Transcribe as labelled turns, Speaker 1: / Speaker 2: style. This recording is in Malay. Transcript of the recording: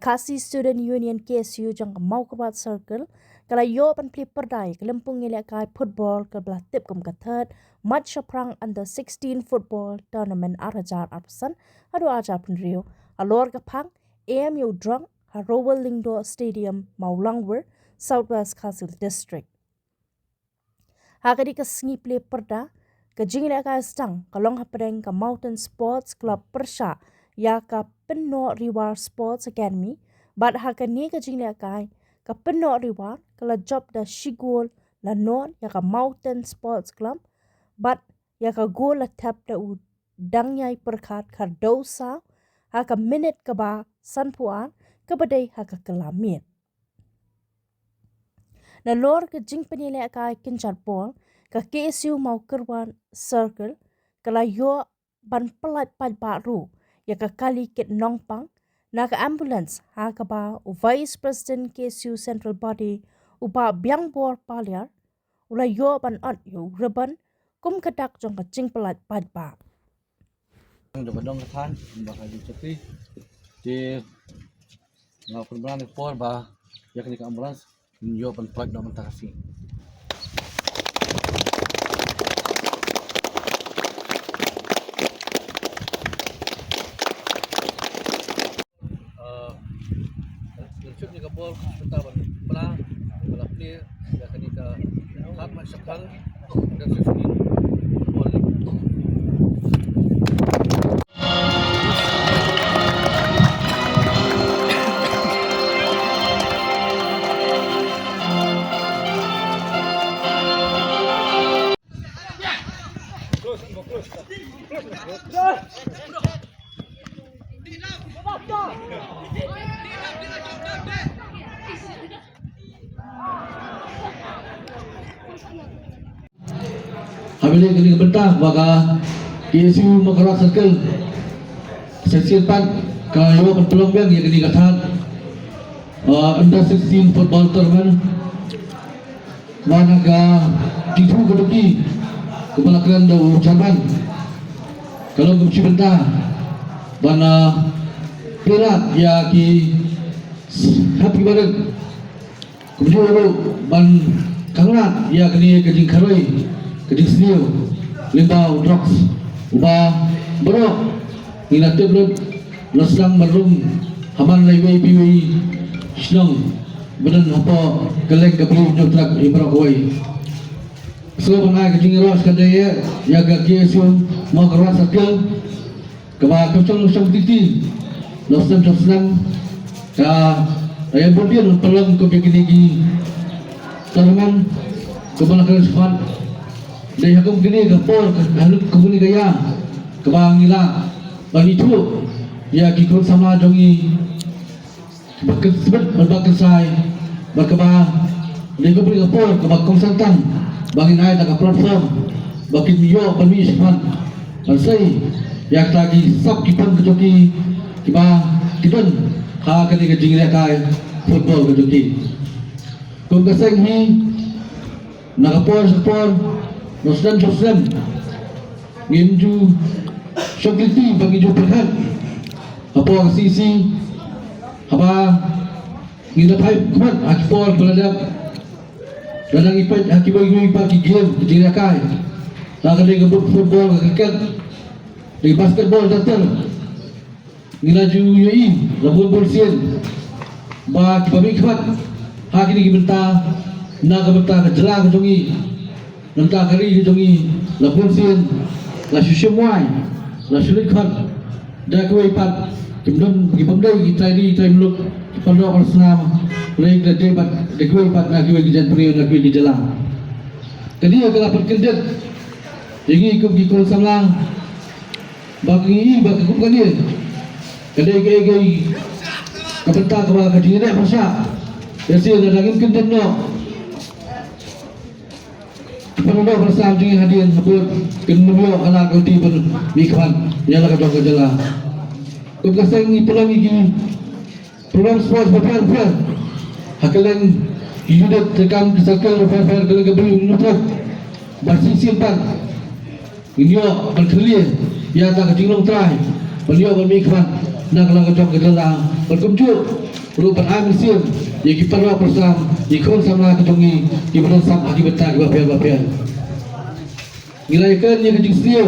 Speaker 1: Bekasi Student Union KSU jang mau kebat circle kala yo pan play perdai kelempung ngelak kai football ke belah tip kum kathad match prang under 16 football tournament arajar arsan adu ajar penrio alor ke phang AMU drang Harowal Lingdo Stadium Maulangwer Southwest Kasil District hagadi ke sngi play perda ke jingilak kai stang kalong hapreng ke Mountain Sports Club Persha ya ka Penno Riwar Sports Academy bat hakani ka jingilak kai ka Penno Riwar kala job da shigol la non ya ka Mountain Sports Club bat ya ka gol la tap da u dangyai perkhat kardosa ha ka minute ka ba sanpuan ka badai ha ka kalamin na lor ka jing penilai kai kinchar bol ka KSU mau kerwan circle kala yo ban pelat pat baru ya ka kali kit nongpang na ka ambulance ha ka ba u vice president KSU central body u ba biang bor palyar ula yo ban at yo reban kum kadak jong ka jing pelat pat ba
Speaker 2: Ang dabadong kathan baka di chati di nga perubahan for ba ya kini ka ambulance yo pan plat do mentasi shoot ni ka ball kita bala play ya kini ka hak masyakal dan sesuatu ball Habis kini bentang baka KSU Makarat Circle seksi 4 kayo peluang yang kini kathan under 16 football tournament mana ka tipu keduki kepalakan da ucapan kalau kumsi bentang bana perak ya ki happy bareng kemudian ban kangat ya kini kejing karoi kejing senior limbau drugs uba berok ina teblot naslang marum haman laiwai piwi snong benan apa kelek kapli nyotrak ibrok wai so bangai kejing ros kadaya ya ga KSU mau keras sakil keba kecong titi naslang ka ayam bodian pelang ko bikini tanaman kebalakan sifat dari hakum kini kapor hanut kumuni gaya kebangila bagi tu ya kikut sama jongi bakal sebut berbagai sai berkeba dari kumuni kapor kebak konsultan bagi naik tak platform bagi bio bagi sifat balsai yang lagi sab kipan kejoki kiba kipan ha kani ke jingre kai football kejoki kum kaseng hi nakapor Nosdan nginju syokiti bagi ju perhan apa sisi apa ngidapai kuat akipor beladap dadang ipat akiboi pagi game kejira kai tak ada gebut football kekek di basketball datang ngilaju yui labun bolsien ba kibami kuat hakini kibenta na kibenta kejelang jongi nanta kari jongi la polsien la shushemwai la shulikhan da koi pat kimdom gibamdai gitari taimluk pondok al-islam lek da debat de koi pat na koi gijan priyo na koi gijalang kadi agala perkendet igi kum gikol samlang bagi kum kani kadi gay kapenta ka kadire pasha yasi da daging kendet no Penuh bersama dengan hadiah sebut kemudian anak kau ber mikwan jalan ke jauh jalan. Kau kasih ni pulang ini program sport berfair. Hakalan hidup tekan kesakal berfair kalau kebeli nutruk bersih simpan. Ini berkelir ya tak kecilung try. Beliau bermikwan nak kalau ke jauh jalan berkumcu Rupan Amir Sim, yang kiper wa persam, ikon sama kejongi, kiper sam aki betah ki bapel. Ngilaikan yang kejung setia,